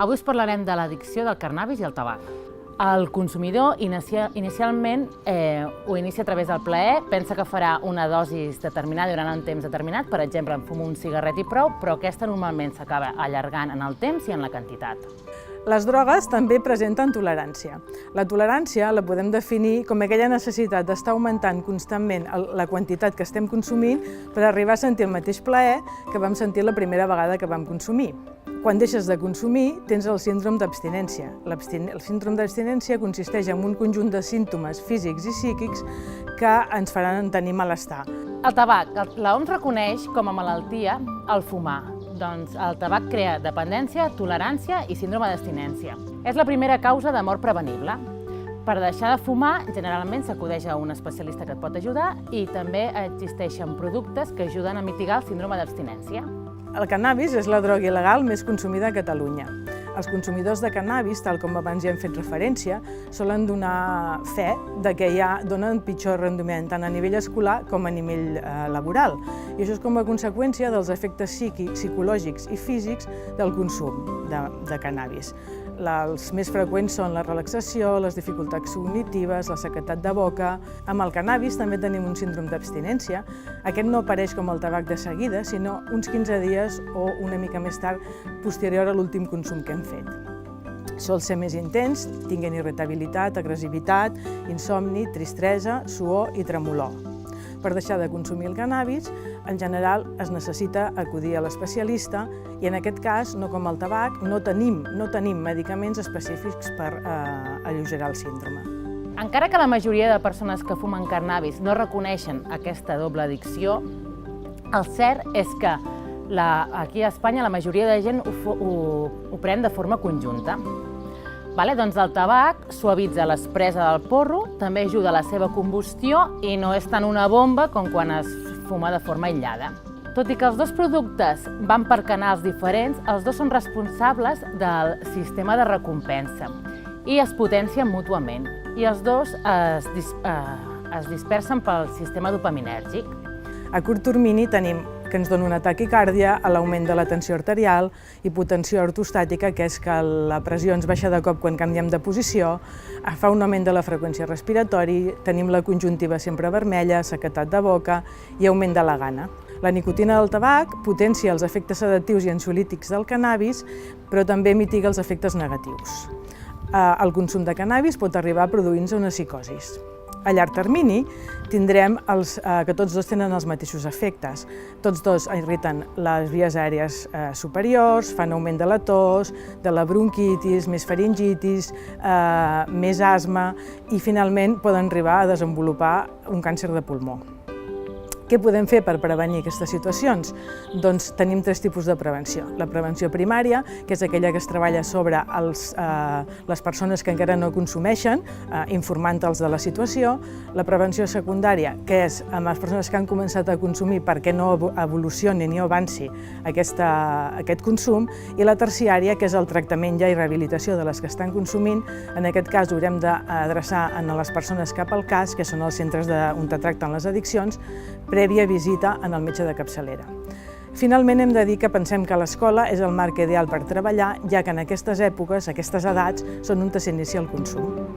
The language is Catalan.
Avui us parlarem de l'addicció del cànnabis i el tabac. El consumidor inicialment ho inicia a través del plaer, pensa que farà una dosi determinada durant un temps determinat, per exemple, en fuma un cigarret i prou, però aquesta normalment s'acaba allargant en el temps i en la quantitat. Les drogues també presenten tolerància. La tolerància la podem definir com aquella necessitat d'estar augmentant constantment la quantitat que estem consumint per arribar a sentir el mateix plaer que vam sentir la primera vegada que vam consumir. Quan deixes de consumir, tens el síndrome d'abstinència. El síndrome d'abstinència consisteix en un conjunt de símptomes físics i psíquics que ens faran tenir malestar. El tabac. L'OMS reconeix com a malaltia el fumar. Doncs el tabac crea dependència, tolerància i síndrome d'abstinència. És la primera causa de mort prevenible. Per deixar de fumar, generalment s'acudeix a un especialista que et pot ajudar i també existeixen productes que ajuden a mitigar el síndrome d'abstinència. El cannabis és la droga il·legal més consumida a Catalunya. Els consumidors de cannabis, tal com abans ja hem fet referència, solen donar fe de que donen pitjor rendiment tant a nivell escolar com a nivell laboral. I això és com a conseqüència dels efectes psicològics i físics del consum de cannabis. Els més freqüents són la relaxació, les dificultats cognitives, la sequedat de boca. Amb el cannabis també tenim un síndrome d'abstinència. Aquest no apareix com el tabac de seguida, sinó uns 15 dies o una mica més tard, posterior a l'últim consum que hem fet. Sol ser més intens, tinguen irritabilitat, agressivitat, insomni, tristesa, suor i tremolor. Per deixar de consumir el cannabis, en general es necessita acudir a l'especialista i en aquest cas, no com el tabac, no tenim medicaments específics per alleugerar el síndrome. Encara que la majoria de persones que fumen cannabis no reconeixen aquesta doble addicció, el cert és que aquí a Espanya la majoria de gent ho pren de forma conjunta. Doncs el tabac suavitza l'expressa del porro, també ajuda a la seva combustió i no és tant una bomba com quan es fuma de forma aïllada. Tot i que els dos productes van per canals diferents, els dos són responsables del sistema de recompensa i es potencien mútuament. I els dos es dispersen pel sistema dopaminèrgic. A curt termini tenim que ens dona una taquicàrdia, l'augment de la tensió arterial, hipotensió ortostàtica, que és que la pressió ens baixa de cop quan canviem de posició, fa un augment de la freqüència respiratori, tenim la conjuntiva sempre vermella, sequedat de boca i augment de la gana. La nicotina del tabac potencia els efectes sedatius i ansiolítics del cannabis, però també mitiga els efectes negatius. El consum de cannabis pot arribar a produir-nos una psicosi. A llarg termini tindrem que tots dos tenen els mateixos efectes. Tots dos irriten les vies aèries superiors, fan augment de la tos, de la bronquitis, més faringitis, més asma i finalment poden arribar a desenvolupar un càncer de pulmó. Què podem fer per prevenir aquestes situacions? Doncs tenim tres tipus de prevenció. La prevenció primària, que és aquella que es treballa sobre les persones que encara no consumeixen, informant-los de la situació. La prevenció secundària, que és amb les persones que han començat a consumir perquè no evolucioni ni avanci aquest consum. I la terciària, que és el tractament i rehabilitació de les que estan consumint. En aquest cas haurem d'adreçar a les persones cap al CAS, que són els centres on tracten les addiccions, prèvia visita en el metge de capçalera. Finalment hem de dir que pensem que l'escola és el marc ideal per treballar, ja que en aquestes èpoques, aquestes edats, són on s'inicia el consum.